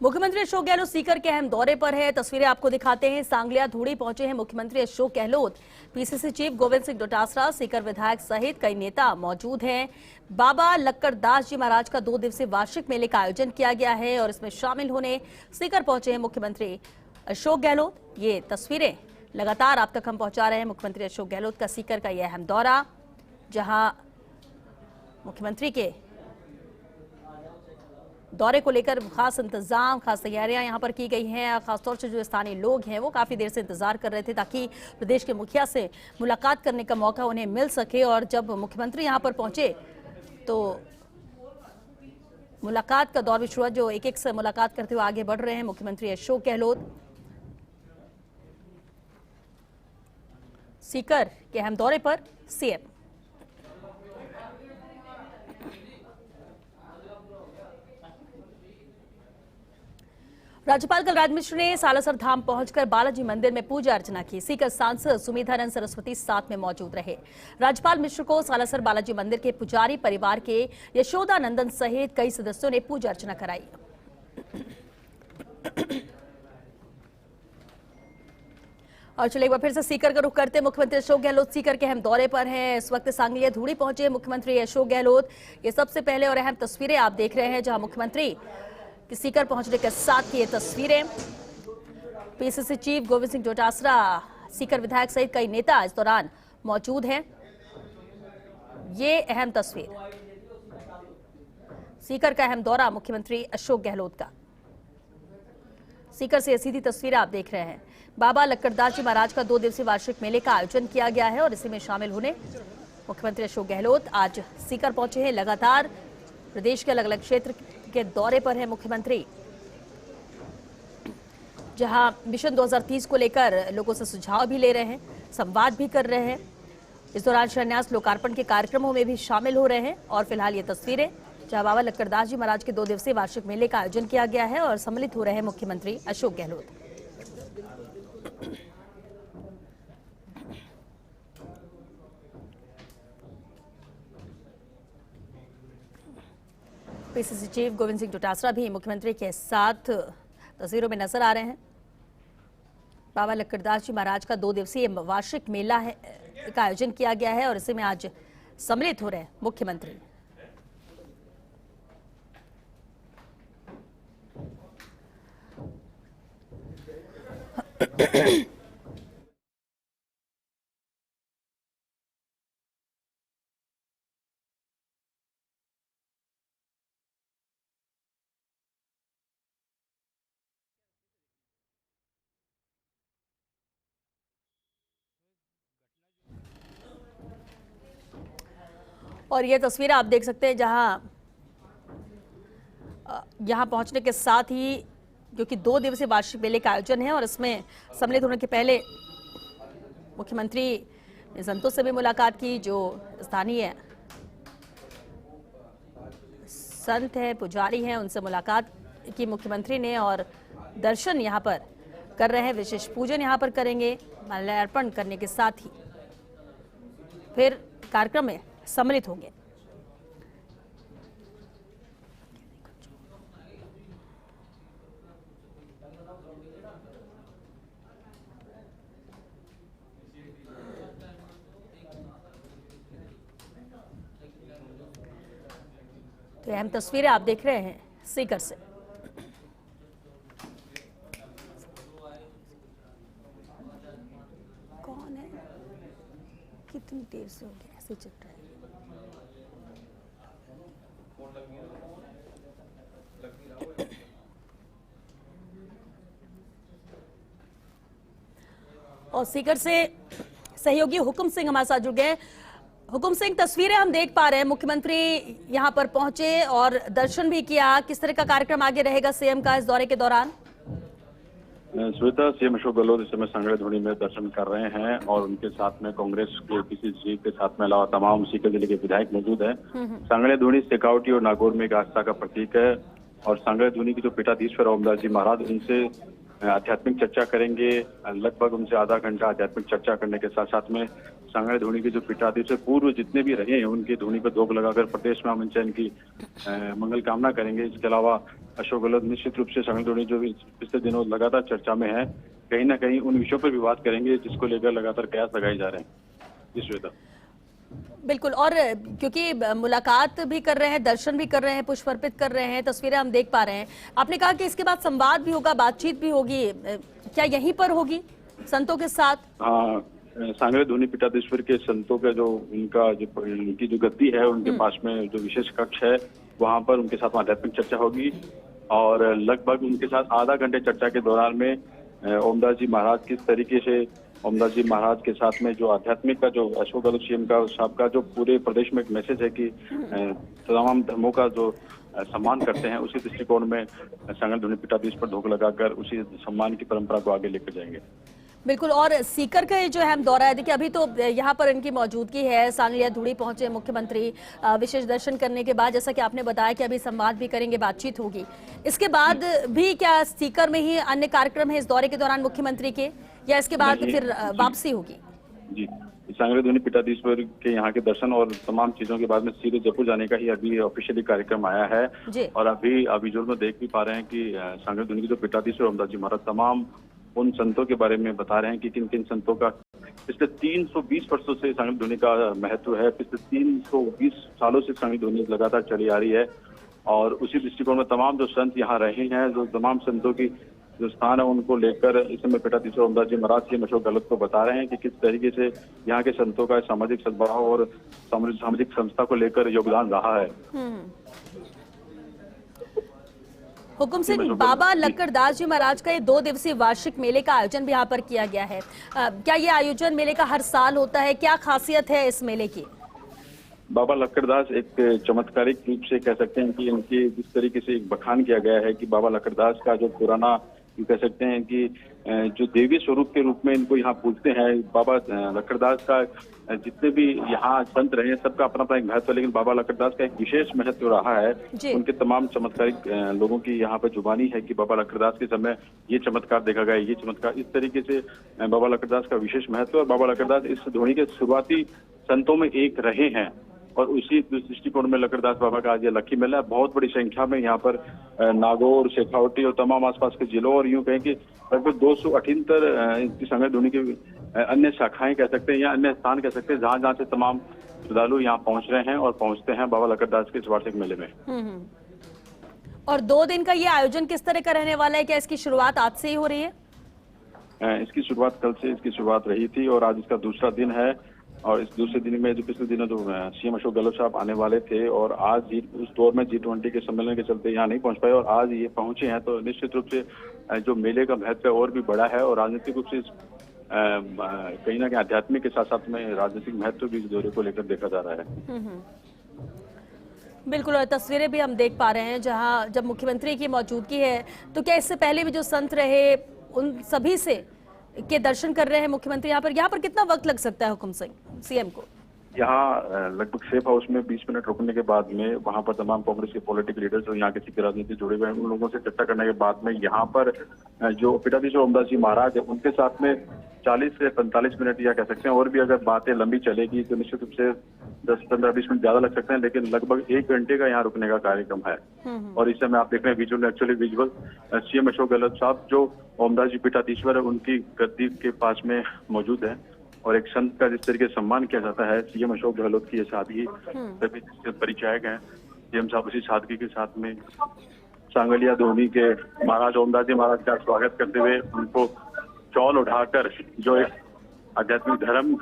मुख्यमंत्री अशोक गहलोत सीकर के अहम दौरे पर है। तस्वीरें आपको दिखाते हैं। सांगलिया धूड़ी पहुंचे हैं मुख्यमंत्री अशोक गहलोत। पीसीसी चीफ गोविंद सिंह डोटासरा, सीकर विधायक सहित कई नेता मौजूद हैं। बाबा लक्कड़दास जी महाराज का 2 दिवसीय वार्षिक मेले का आयोजन किया गया है और इसमें शामिल होने सीकर पहुंचे हैं मुख्यमंत्री अशोक गहलोत। ये तस्वीरें लगातार आप तक हम पहुंचा रहे हैं। मुख्यमंत्री अशोक गहलोत का सीकर का यह अहम दौरा, जहां मुख्यमंत्री के दौरे को लेकर खास इंतजाम, खास तैयारियां यहां पर की गई हैं। खासतौर से जो स्थानीय लोग हैं वो काफी देर से इंतजार कर रहे थे ताकि प्रदेश के मुखिया से मुलाकात करने का मौका उन्हें मिल सके। और जब मुख्यमंत्री यहां पर पहुंचे तो मुलाकात का दौर भी शुरू। जो एक एक से मुलाकात करते हुए आगे बढ़ रहे हैं मुख्यमंत्री अशोक गहलोत। सीकर के अहम दौरे पर सीएम। राज्यपाल कलराज मिश्र ने सालासर धाम पहुंचकर बालाजी मंदिर में पूजा अर्चना की। सीकर सांसद सुमिधानंद सरस्वती साथ में मौजूद रहे। राज्यपाल मिश्र को सालासर बालाजी मंदिर के पुजारी परिवार के यशोदानंदन सहित कई सदस्यों ने पूजा अर्चना कराई। और चलिए एक बार फिर से सीकर का रुख करते मुख्यमंत्री अशोक गहलोत सीकर के अहम दौरे पर हैं। इस वक्त सांगलिया धूड़ी पहुंचे मुख्यमंत्री अशोक गहलोत। ये सबसे पहले और अहम तस्वीरें आप देख रहे हैं, जहां मुख्यमंत्री सीकर पहुंचने के साथ की ये तस्वीरें। पीसीसी चीफ गोविंद सिंह डोटासरा, सीकर विधायक सहित कई नेता इस दौरान मौजूद हैं। ये अहम तस्वीर सीकर का अहम दौरा मुख्यमंत्री अशोक गहलोत का। सीकर से सीधी तस्वीर आप देख रहे हैं। बाबा लक्कड़दास जी महाराज का 2 दिवसीय वार्षिक मेले का आयोजन किया गया है और इसी में शामिल होने मुख्यमंत्री अशोक गहलोत आज सीकर पहुंचे हैं। लगातार प्रदेश के अलग अलग क्षेत्र के दौरे पर है मुख्यमंत्री, जहां मिशन 2030 को लेकर लोगों से सुझाव भी ले रहे हैं, संवाद भी कर रहे हैं। इस दौरान शिलान्यास लोकार्पण के कार्यक्रमों में भी शामिल हो रहे हैं। और फिलहाल ये तस्वीरें जहां बाबा लक्कड़दास जी महाराज के 2 दिवसीय वार्षिक मेले का आयोजन किया गया है और सम्मिलित हो रहे हैं मुख्यमंत्री अशोक गहलोत। पीसीसी चीफ गोविंद सिंह डोटासरा भी मुख्यमंत्री के साथ तस्वीरों में नजर आ रहे हैं। बाबा लक्कड़दास जी महाराज का 2 दिवसीय वार्षिक मेला है का आयोजन किया गया है और इसी में आज सम्मिलित हो रहे हैं मुख्यमंत्री। और ये तस्वीर आप देख सकते हैं, जहां यहां पहुंचने के साथ ही क्योंकि 2 दिवसीय वार्षिक मेले का आयोजन है और इसमें सम्मिलित होने के पहले मुख्यमंत्री ने संतों से भी मुलाकात की। जो स्थानीय संत हैं, पुजारी हैं, उनसे मुलाकात की मुख्यमंत्री ने और दर्शन यहां पर कर रहे हैं। विशेष पूजन यहां पर करेंगे। माल्यार्पण करने के साथ ही फिर कार्यक्रम में सम्मिलित होंगे। तो अहम तस्वीरें आप देख रहे हैं सीकर से। कौन है, कितनी देर से हो गया ऐसे चल रहा है। और सीकर से सहयोगी हुकुम सिंह हमारे साथ जुड़ गए। हुकुम सिंह, तस्वीरें हम देख पा रहे हैं, मुख्यमंत्री यहां पर पहुंचे और दर्शन भी किया। किस तरह का कार्यक्रम आगे रहेगा सीएम का इस दौरे के दौरान? श्वेता, सीएम अशोक गहलोत इस समय सांगलिया धूड़ी में दर्शन कर रहे हैं और उनके साथ में कांग्रेस के पीसीसी चीफ के साथ में अलावा तमाम सीकर जिले के विधायक मौजूद हैं। सांगलिया धूड़ी शेखावटी और नागौर में एक आस्था का प्रतीक है और सांगलिया धूड़ी के जो पीठाधीश्वर ओमदास जी महाराज, उनसे आध्यात्मिक चर्चा करेंगे। लगभग उनसे आधा घंटा आध्यात्मिक चर्चा करने के साथ साथ में सांगलिया धूड़ी के जो पीठाधीश पूर्व जितने भी रहे हैं उनकी धूनी पर धूप लगाकर प्रदेश में अमन चैन की मंगल कामना करेंगे। इसके अलावा अशोक गहलोत निश्चित रूप से सांगली धुनी जो पिछले दिनों लगातार चर्चा में है, कहीं ना कहीं उन विषयों पर भी बात करेंगे जिसको लेकर लगातार कयास लगाए जा रहे हैं। जी श्वेता। बिल्कुल, और क्योंकि मुलाकात भी कर रहे हैं, दर्शन भी कर रहे हैं, पुष्प अर्पित कर रहे हैं, तस्वीरें हम देख पा रहे हैं। आपने कहा कि इसके बाद संवाद भी होगा, बातचीत भी होगी, क्या यहीं पर होगी संतों के साथ? हाँ, सांगले धुनी पीठाधीश्वर के संतों का जो उनकी जो गद्दी है, उनके पास में जो विशेष कक्ष है, वहां पर उनके साथ आध्यात्मिक चर्चा होगी और लगभग उनके साथ आधा घंटे चर्चा के दौरान में ओमदास जी महाराज किस तरीके से ओमदास जी महाराज के साथ में जो आध्यात्मिक का जो अशोक गहलोत सीएम का साहब का जो पूरे प्रदेश में एक मैसेज है कि तमाम धर्मों का जो सम्मान करते हैं, उसी दृष्टिकोण में सांगले धुनी पीठाधीश पर धोखा लगाकर उसी सम्मान की परंपरा को आगे लेकर जाएंगे। बिल्कुल, और सीकर का ये जो अहम दौरा है, देखिए अभी तो यहाँ पर इनकी मौजूदगी है, सांगलिया धुड़ी पहुंचे मुख्यमंत्री विशेष दर्शन करने के बाद, जैसा कि आपने बताया कि अभी संवाद भी करेंगे, बातचीत होगी। इसके बाद भी क्या सीकर में ही अन्य कार्यक्रम है इस दौरे के दौरान मुख्यमंत्री के, या इसके बाद फिर वापसी होगी? जी, सांगले धुनी पीठाधीश्वर के यहाँ के दर्शन और तमाम चीजों के बाद में सीधे जयपुर जाने का ही अभी ऑफिशियली कार्यक्रम आया है। और अभी विजुअल में देख भी पा रहे हैं कि सांगले धुनी के जो पीठाधीश्वर ओमदास जी महाराज तमाम उन संतों के बारे में बता रहे हैं कि किन किन संतों का पिछले 320 वर्षों से सांगले धुनी का महत्व है। पिछले 320 सालों से सांगले धुनी लगातार चली आ रही है और उसी दृष्टिकोण में तमाम जो संत यहाँ रहे हैं, जो तमाम संतों की जो स्थान है, उनको लेकर इस समय पीठाधीश्वर ओमदास जी महाराज सीएम अशोक गहलोत को बता रहे हैं कि किस तरीके से यहाँ के संतों का सामाजिक सद्भाव और सामाजिक संस्था को लेकर योगदान रहा है। हुकुम सिंह, बाबा लक्कड़दास जी महाराज का ये 2 दिवसीय वार्षिक मेले का आयोजन भी यहाँ पर किया गया है। क्या ये आयोजन मेले का हर साल होता है? क्या खासियत है इस मेले की? बाबा लक्कड़दास एक चमत्कारिक रूप से कह सकते हैं कि इनके जिस तरीके से एक बखान किया गया है कि बाबा लक्कड़दास का जो पुराना कह सकते हैं कि जो देवी स्वरूप के रूप में इनको यहाँ पूजते हैं। बाबा लक्कड़दास का जितने भी यहाँ संत रहे हैं, सबका अपना अपना एक महत्व है, लेकिन बाबा लक्कड़दास का एक विशेष महत्व रहा है। उनके तमाम चमत्कारिक लोगों की यहाँ पर जुबानी है कि बाबा लक्कड़दास के समय ये चमत्कार देखा गया, ये चमत्कार, इस तरीके से बाबा लक्कड़दास का विशेष महत्व। और बाबा लक्कड़दास इस धुनी के शुरुआती संतों में एक रहे हैं और उसी दृष्टिकोण में लक्कड़दास बाबा का आज ये लक्की मेला बहुत बड़ी संख्या में यहाँ पर नागौर, शेखावटी और तमाम आसपास के जिलों और यूं कहें कि लगभग 278 सांगले धुनी की अन्य शाखाएं कह सकते हैं या अन्य स्थान कह सकते हैं, जहां जहां से तमाम श्रद्धालु यहाँ पहुंच रहे हैं और पहुंचते हैं बाबा लक्कड़दास के इस वार्षिक मेले में। और 2 दिन का ये आयोजन किस तरह का रहने वाला है? क्या इसकी शुरुआत आज से ही हो रही है? इसकी शुरुआत कल से इसकी शुरुआत रही थी और आज इसका दूसरा दिन है। और इस दूसरे दिन में जो पिछले दिनों जो सीएम अशोक गहलोत साहब आने वाले थे और आज उस दौर में G20 के सम्मेलन के चलते यहाँ नहीं पहुंच पाए और आज ये पहुंचे हैं, तो निश्चित रूप से जो मेले का महत्व और भी बड़ा है और राजनीतिक रूप से कहीं ना कहीं आध्यात्मिक के साथ साथ में राजनीतिक महत्व भी इस दौरे को लेकर देखा जा रहा है। बिल्कुल, और तस्वीरें भी हम देख पा रहे हैं जहां जब मुख्यमंत्री की मौजूदगी है, तो क्या इससे पहले भी जो संत रहे उन सभी से के दर्शन कर रहे हैं मुख्यमंत्री यहाँ पर कितना वक्त लग सकता है हुकुम सिंह सीएम को? यहाँ लगभग सेफ हाउस में 20 मिनट रुकने के बाद में वहां पर तमाम कांग्रेस के पॉलिटिकल लीडर्स और यहाँ के राजनीति जुड़े हुए हैं, उन लोगों से चर्चा करने के बाद में यहाँ पर जो पीठाधीश्वर ओमदास जी महाराज है उनके साथ में 40 से 45 मिनट या कह सकते हैं, और भी अगर बातें लंबी चलेगी तो निश्चित रूप से 10-15-20 मिनट ज्यादा लग सकते हैं, लेकिन लगभग 1 घंटे का यहाँ रुकने का कार्यक्रम है। और इस समय आप देख रहे हैं विजुअल सीएम अशोक गहलोत साहब जो ओमदास जी पीठाधीश्वर है उनकी गद्दी के पास में मौजूद है और एक संत का जिस तरीके से सम्मान किया जाता है, सीएम अशोक गहलोत की ये सादगी सभी परिचायक हैं। सीएम साहब उसी सादगी के साथ में सांगलिया धुनी के महाराज ओमदास जी महाराज का स्वागत करते हुए उनको चौल उठाकर जो एक आध्यात्मिक धर्म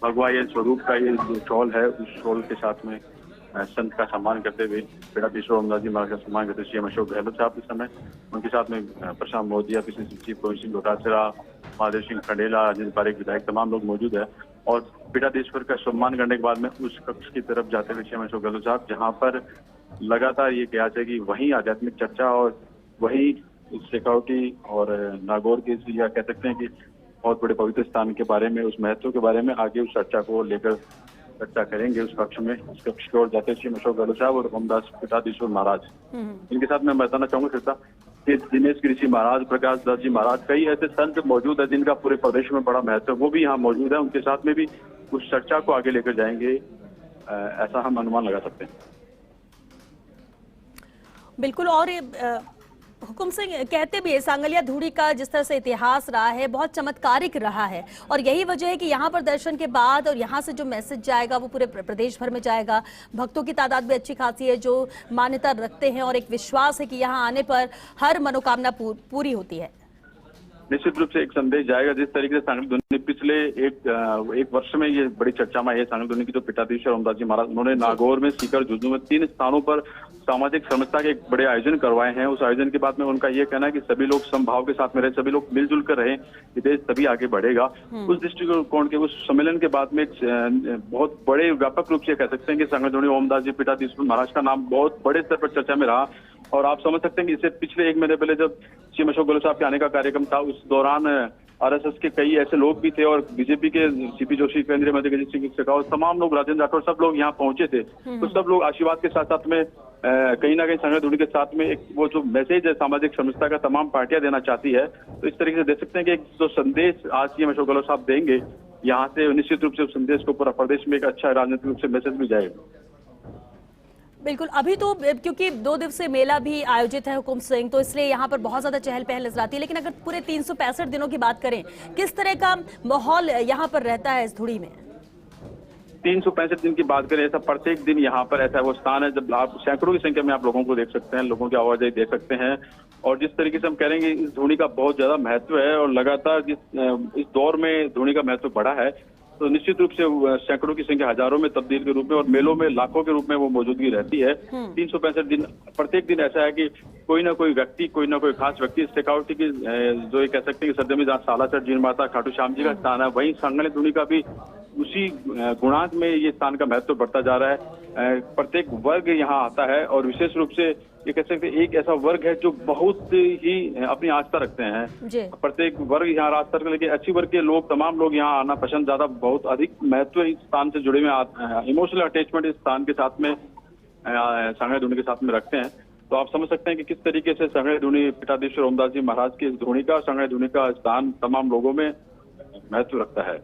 भगवा ये स्वरूप का ये जो चौल है, उस चौल के साथ में संत का सम्मान करते हुए पीठाधीश्वर ओमदास जी महाराज का सम्मान करते हुए सीएम अशोक गहलोत साहब इस समय उनके साथ में प्रशांत मोदिया, पीसीसी चीफ गोविंद सिंह डोटासरा, महादेव सिंह खंडेला, अजित पारेख विधायक तमाम लोग मौजूद है। और पीठाधीश्वर का सम्मान करने के बाद में उस कक्ष की तरफ जाते हुए सीएम अशोक गहलोत साहब, जहाँ पर लगातार ये कहा है कि वही आध्यात्मिक चर्चा और वही शेखावटी और नागौर के या कह सकते हैं कि बहुत बड़े पवित्र स्थान के बारे में, उस महत्व के बारे में आगे उस चर्चा को लेकर चर्चा करेंगे उस कक्ष में। उस कक्ष की ओर जाते हैं सीएम अशोक गहलोत साहब और ओमदास पीठाधीश्वर महाराज। इनके साथ मैं बताना चाहूंगा श्वेता कि दिनेश गिरी महाराज, प्रकाश दास जी महाराज, कई ऐसे संत मौजूद है जिनका पूरे प्रदेश में बड़ा महत्व है, वो भी यहाँ मौजूद है। उनके साथ में भी उस चर्चा को आगे लेकर जाएंगे, ऐसा हम अनुमान लगा सकते हैं। बिल्कुल। और हुकुम सिंह कहते भी है सांगलिया धूड़ी का जिस तरह से इतिहास रहा है बहुत चमत्कारिक रहा है, और यही वजह है कि यहाँ पर दर्शन के बाद और यहाँ से जो मैसेज जाएगा वो पूरे प्रदेश भर में जाएगा। भक्तों की तादाद भी अच्छी खासी है जो मान्यता रखते हैं और एक विश्वास है कि यहाँ आने पर हर मनोकामना पूरी होती है। निश्चित रूप से एक संदेश जाएगा। जिस तरीके से सांगली धुनी पिछले एक वर्ष में ये बड़ी चर्चा में है। सांगली धुनी की जो पीठाधीश्वर ओमदास जी महाराज, उन्होंने नागौर में, सीकर, झुंझुनू में 3 स्थानों पर सामाजिक समरसता के एक बड़े आयोजन करवाए हैं। उस आयोजन के बाद में उनका ये कहना है कि सभी लोग समभाव के साथ में रहे, सभी लोग मिलजुल कर रहे, ये देश तभी आगे बढ़ेगा। उस दृष्टिकोण के उस सम्मेलन के बाद में बहुत बड़े व्यापक रूप से कह सकते हैं कि सांगली धुनी ओमदास जी पीठाधीश्वर महाराज का नाम बहुत बड़े स्तर पर चर्चा में रहा। और आप समझ सकते हैं कि इससे पिछले 1 महीने पहले जब सीएम अशोक गहलोत साहब के आने का कार्यक्रम था, उस दौरान आरएसएस के कई ऐसे लोग भी थे और बीजेपी के सीपी जोशी, केंद्रीय मंत्री गजेंद्र सिंह शेखावत, तमाम लोग, राजेंद्र राठौर, सब लोग यहाँ पहुंचे थे। तो सब लोग आशीर्वाद के साथ साथ में कहीं ना कहीं सांगली धुनी के साथ में एक वो जो मैसेज है सामाजिक समरसता का तमाम पार्टियां देना चाहती है। तो इस तरीके से देख सकते हैं कि एक जो संदेश आज सीएम अशोक गहलोत साहब देंगे यहाँ से, निश्चित रूप से उस संदेश को पूरा प्रदेश में एक अच्छा राजनीतिक रूप से मैसेज भी जाएगा। बिल्कुल। अभी तो क्योंकि 2 दिवसीय मेला भी आयोजित है हुकुम सिंह, तो इसलिए यहाँ पर बहुत ज्यादा चहल पहल नजर आती है। लेकिन अगर पूरे 365 दिनों की बात करें, किस तरह का माहौल यहाँ पर रहता है इस धुड़ी में? 365 दिन की बात करें, ऐसा प्रत्येक दिन यहाँ पर ऐसा वो स्थान है जब आप सैकड़ों की संख्या में आप लोगों को देख सकते हैं, लोगों की आवाजाही देख सकते हैं। और जिस तरीके से हम कह रहे हैं कि इस धुनी का बहुत ज्यादा महत्व है और लगातार इस दौर में धुनी का महत्व बढ़ा है, तो निश्चित रूप से सैकड़ों की संख्या हजारों में तब्दील के रूप में और मेलों में लाखों के रूप में वो मौजूदगी रहती है। 365 दिन प्रत्येक दिन ऐसा है कि कोई ना कोई व्यक्ति, कोई ना कोई खास व्यक्ति शेखावटी की जो ये कह सकते हैं कि सरजमी जहाँ सालासर जीन माता खाटू श्याम जी का स्थान है, वहीं सांगली धुनी का भी उसी गुणांक में ये स्थान का महत्व बढ़ता जा रहा है। प्रत्येक वर्ग यहाँ आता है और विशेष रूप से ये कह सकते हैं एक ऐसा वर्ग है जो बहुत ही अपनी आस्था रखते हैं। प्रत्येक वर्ग यहाँ आस्था रखते, लेकिन अच्छी वर्ग के लोग, तमाम लोग यहाँ आना पसंद ज्यादा बहुत अधिक महत्व इस स्थान से जुड़े हुए, इमोशनल अटैचमेंट इस स्थान के साथ में, सांगली धुनी के साथ में रखते हैं। तो आप समझ सकते हैं कि किस तरीके से सांगली धुनी पीठाधीश्वर ओमदास जी महाराज की धुनी का, सांगली धुनी का स्थान तमाम लोगों में महत्व रखता है।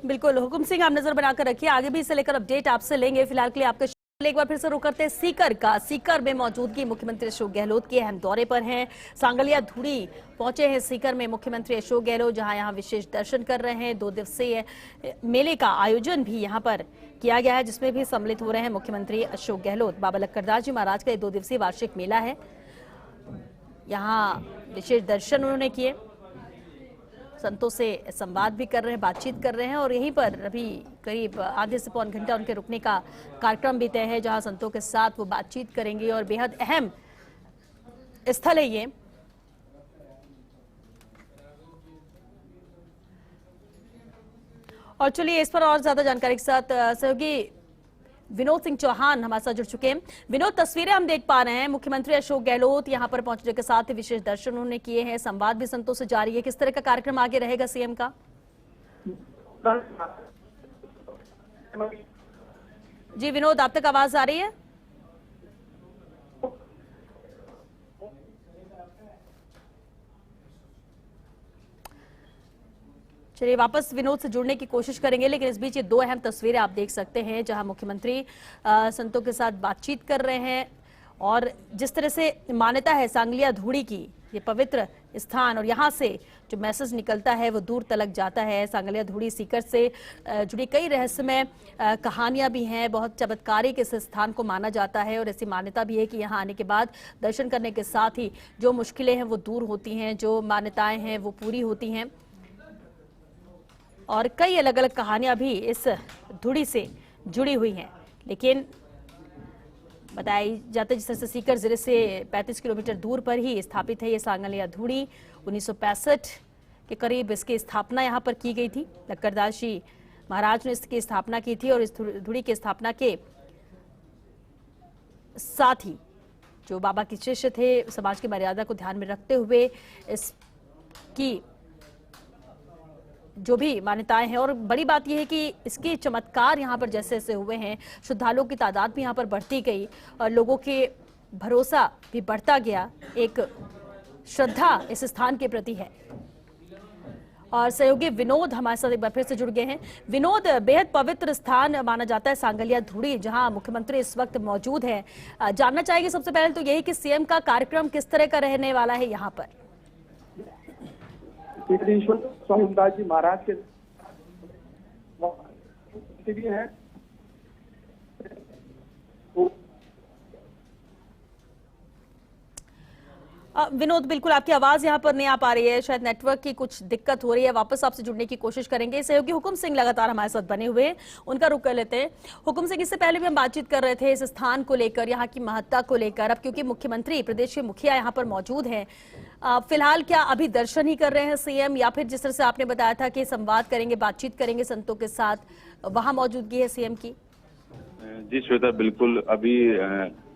बिल्कुल। हुकुम सिंह, आप नजर बनाकर रखिए, आगे भी इसे लेकर अपडेट आपसे लेंगे। फिलहाल के लिए आपका एक बार फिर से रुक करते हैं सीकर का। सीकर में मौजूदगी मुख्यमंत्री अशोक गहलोत के अहम दौरे पर हैं। सांगलिया धुड़ी पहुंचे हैं सीकर में मुख्यमंत्री अशोक गहलोत, जहां यहां विशेष दर्शन कर रहे हैं। 2 दिवसीय मेले का आयोजन भी यहां पर किया गया है, जिसमें भी सम्मिलित हो रहे हैं मुख्यमंत्री अशोक गहलोत। बाबा लक्कड़दास जी महाराज का 2 दिवसीय वार्षिक मेला है, यहाँ विशेष दर्शन उन्होंने किए, संतों से संवाद भी कर रहे हैं, बातचीत कर रहे हैं। और यहीं पर अभी करीब आधे से पौन घंटा उनके रुकने का कार्यक्रम भी तय है, जहां संतों के साथ वो बातचीत करेंगे। और बेहद अहम स्थल है ये। और चलिए इस पर और ज्यादा जानकारी के साथ सहयोगी विनोद सिंह चौहान हमारे साथ जुड़ चुके हैं। विनोद, तस्वीरें हम देख पा रहे हैं, मुख्यमंत्री अशोक गहलोत यहां पर पहुंचने के साथ ही विशेष दर्शन उन्होंने किए हैं, संवाद भी संतों से जारी है। किस तरह का कार्यक्रम आगे रहेगा सीएम का? जी विनोद, आप तक आवाज आ रही है? चलिए वापस विनोद से जुड़ने की कोशिश करेंगे, लेकिन इस बीच ये 2 अहम तस्वीरें आप देख सकते हैं, जहां मुख्यमंत्री संतों के साथ बातचीत कर रहे हैं। और जिस तरह से मान्यता है सांगलिया धुड़ी की, ये पवित्र स्थान, और यहाँ से जो मैसेज निकलता है वो दूर तलक जाता है। सांगलिया धुड़ी सीकर से जुड़ी कई रहस्यमय कहानियां भी हैं, बहुत चमत्कारिक इस स्थान को माना जाता है। और ऐसी मान्यता भी है कि यहाँ आने के बाद दर्शन करने के साथ ही जो मुश्किलें हैं वो दूर होती हैं, जो मान्यताएं हैं वो पूरी होती हैं। और कई अलग अलग कहानियां भी इस धुड़ी से जुड़ी हुई हैं। लेकिन बताई जाता है जिस तरह से सीकर जिले से 35 किलोमीटर दूर पर ही स्थापित है ये सांगलिया धुड़ी। 1965 के करीब इसकी स्थापना यहाँ पर की गई थी। लक्कड़दास जी महाराज ने इसकी स्थापना की थी। और इस धुड़ी की स्थापना के साथ ही जो बाबा के शिष्य थे, समाज की मर्यादा को ध्यान में रखते हुए इसकी जो भी मान्यताएं हैं, और बड़ी बात यह है कि इसके चमत्कार यहाँ पर जैसे जैसे हुए हैं, श्रद्धालुओं की तादाद भी यहाँ पर बढ़ती गई और लोगों के भरोसा भी बढ़ता गया, एक श्रद्धा इस स्थान के प्रति है। और सहयोगी विनोद हमारे साथ एक बार फिर से जुड़ गए हैं। विनोद, बेहद पवित्र स्थान माना जाता है सांगलिया धुड़ी, जहां मुख्यमंत्री इस वक्त मौजूद हैं। जानना चाहेंगे सबसे पहले तो यही कि सीएम का कार्यक्रम किस तरह का रहने वाला है यहाँ पर। स्वामी ओमदास जी महाराज के भी है। विनोद, बिल्कुल आपकी आवाज यहाँ पर नहीं आ पा रही है, शायद नेटवर्क की कुछ दिक्कत हो रही है। वापस आपसे जुड़ने की कोशिश करेंगे। सहयोगी हुकुम सिंह लगातार हमारे साथ बने हुए हैं, उनका रुख कर लेते हैं। हुकुम सिंह, इससे पहले भी हम बातचीत कर रहे थे इस स्थान को लेकर, यहाँ की महत्ता को लेकर। अब क्योंकि मुख्यमंत्री, प्रदेश के मुखिया यहाँ पर मौजूद हैं, फिलहाल क्या अभी दर्शन ही कर रहे हैं सीएम, या फिर जिस तरह से आपने बताया था कि संवाद करेंगे, बातचीत करेंगे संतों के साथ, वहां मौजूदगी है सीएम की? जी श्वेता, बिल्कुल। अभी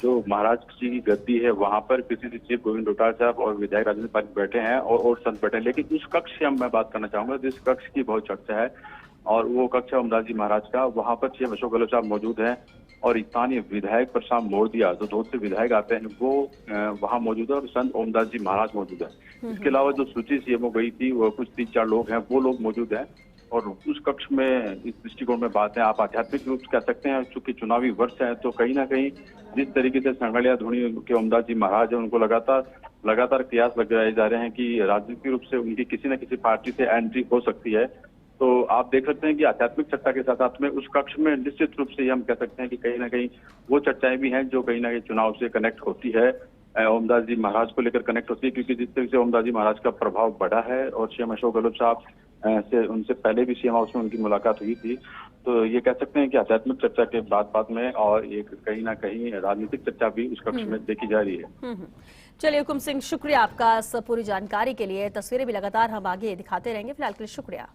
जो महाराज जी की गद्दी है वहां पर पीसीसी चीफ गोविंद डोटासरा साहब और विधायक राजेंद्र पारिक बैठे हैं और संत बैठे हैं। लेकिन उस कक्ष से मैं बात करना चाहूंगा जिस कक्ष की बहुत चर्चा है, और वो कक्ष है ओमदास जी महाराज का। वहां पर सीएम अशोक गहलोत साहब मौजूद हैं और स्थानीय विधायक प्रशांत मोरदिया, जो धोद से विधायक आते हैं, वो वहां मौजूद है, और संत ओमदास जी महाराज मौजूद है। इसके अलावा जो सूची सीएमओ गई थी, वो कुछ 3-4 लोग हैं, वो लोग मौजूद हैं। और उस कक्ष में इस दृष्टिकोण में बात है, आप आध्यात्मिक रूप से कह सकते हैं, चूंकि चुनावी वर्ष है तो कहीं ना कहीं जिस तरीके से सांगलिया धुड़ी के ओमदास जी महाराज है, उनको लगातार प्रयास लगाए जा रहे हैं कि राजनीतिक रूप से उनकी किसी न किसी पार्टी से एंट्री हो सकती है। तो आप देख सकते हैं कि आध्यात्मिक चर्चा के साथ साथ में उस कक्ष में निश्चित रूप से हम कह सकते हैं कि कहीं ना कहीं वो चर्चाएं भी हैं जो कहीं ना कहीं चुनाव से कनेक्ट होती है, ओमदास जी महाराज को लेकर कनेक्ट होती है, क्योंकि जिस तरीके से ओमदास जी महाराज का प्रभाव बढ़ा है और सीएम अशोक गहलोत साहब से उनसे पहले भी सीएम हाउस में उनकी मुलाकात हुई थी। तो ये कह सकते हैं कि आध्यात्मिक चर्चा के बाद में और ये कहीं ना कहीं राजनीतिक चर्चा भी उस कक्ष में देखी जा रही है। चलिए हुकुम सिंह, शुक्रिया आपका इस पूरी जानकारी के लिए। तस्वीरें भी लगातार हम आगे दिखाते रहेंगे। फिलहाल के लिए शुक्रिया।